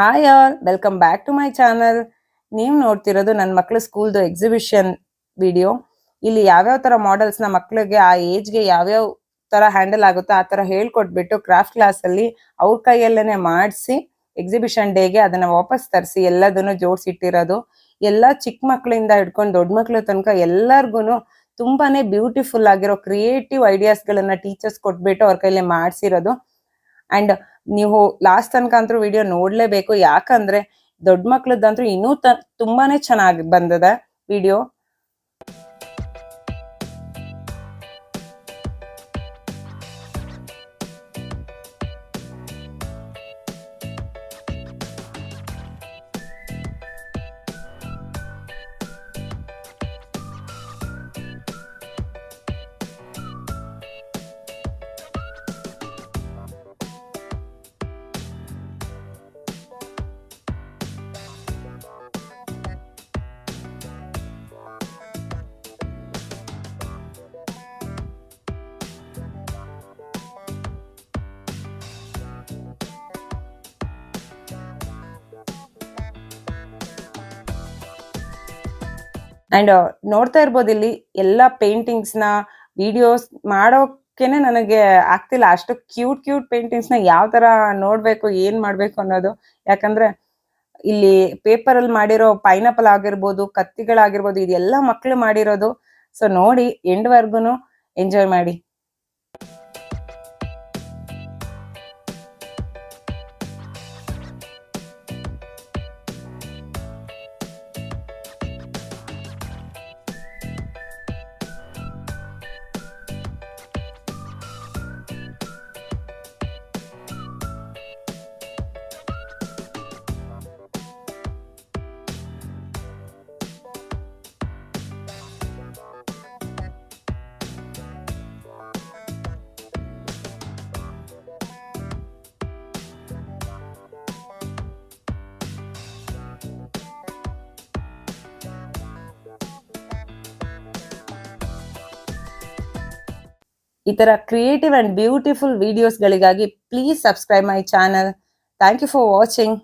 Hi all, welcome back to my channel. ನೀವು ನೋಡ್ತಿರೋದು ನನ್ನ ಮಕ್ಕಳ ಸ್ಕೂಲ್ದು ಎಕ್ಸಿಬಿಷನ್ ವಿಡಿಯೋ. ಇಲ್ಲಿ ಯಾವ್ಯಾವ ತರ ಮಾಡೆಲ್ಸ್ ನ ಮಕ್ಕಳಿಗೆ ಆ ಏಜ್ಗೆ ಯಾವ್ಯಾವ ತರ ಹ್ಯಾಂಡಲ್ ಆಗುತ್ತೋ ಆ ತರ ಹೇಳ್ಕೊಟ್ಬಿಟ್ಟು ಕ್ರಾಫ್ಟ್ ಕ್ಲಾಸ್ ಅಲ್ಲಿ ಅವ್ರ ಕೈಯಲ್ಲೇನೆ ಮಾಡಿಸಿ ಎಕ್ಸಿಬಿಷನ್ ಡೇಗೆ ಅದನ್ನ ವಾಪಸ್ ತರಿಸಿ ಎಲ್ಲದನ್ನು ಜೋಡಿಸಿಟ್ಟಿರೋದು. ಎಲ್ಲ ಚಿಕ್ಕ ಮಕ್ಕಳಿಂದ ಹಿಡ್ಕೊಂಡು ದೊಡ್ಡ ಮಕ್ಕಳ ತನಕ ಎಲ್ಲರಿಗೂ ತುಂಬಾನೇ ಬ್ಯೂಟಿಫುಲ್ ಆಗಿರೋ ಕ್ರಿಯೇಟಿವ್ ಐಡಿಯಾಸ್ ಗಳನ್ನ ಟೀಚರ್ಸ್ ಕೊಟ್ಬಿಟ್ಟು ಅವ್ರ ಕೈಲಿ ಮಾಡಿಸಿರೋದು. ಅಂಡ್ ನೀವು ಲಾಸ್ಟ್ ತನಕ ಅಂತೂ ವಿಡಿಯೋ ನೋಡ್ಲೇಬೇಕು, ಯಾಕಂದ್ರೆ ದೊಡ್ಡ ಮಕ್ಳದಂತೂ ಇನ್ನೂ ತುಂಬಾನೇ ಚೆನ್ನಾಗಿ ಬಂದಿದೆ ವಿಡಿಯೋ. ಅಂಡ್ ನೋಡ್ತಾ ಇರ್ಬೋದು, ಇಲ್ಲಿ ಎಲ್ಲ ಪೇಂಟಿಂಗ್ಸ್ ನ ವಿಡಿಯೋಸ್ ಮಾಡೋಕೆನೆ ನನಗೆ ಆಗ್ತಿಲ್ಲ. ಅಷ್ಟು ಕ್ಯೂಟ್ ಕ್ಯೂಟ್ ಪೇಂಟಿಂಗ್ಸ್ ನ ಯಾವ ತರ ನೋಡ್ಬೇಕು, ಏನ್ ಮಾಡ್ಬೇಕು ಅನ್ನೋದು. ಯಾಕಂದ್ರೆ ಇಲ್ಲಿ ಪೇಪರ್ ಅಲ್ಲಿ ಮಾಡಿರೋ ಪೈನಾಪಲ್ ಆಗಿರ್ಬೋದು, ಕತ್ತಿಗಳಾಗಿರ್ಬೋದು, ಇದೆಲ್ಲ ಮಕ್ಳು ಮಾಡಿರೋದು. ಸೊ ನೋಡಿ ಎಂಡ್ ವರ್ಗುನು ಎಂಜಾಯ್ ಮಾಡಿ. ಈ ತರ ಕ್ರಿಯೇಟಿವ್ ಅಂಡ್ ಬ್ಯೂಟಿಫುಲ್ ವಿಡಿಯೋಸ್ ಗಳಿಗಾಗಿ please subscribe my channel. Thank you for watching.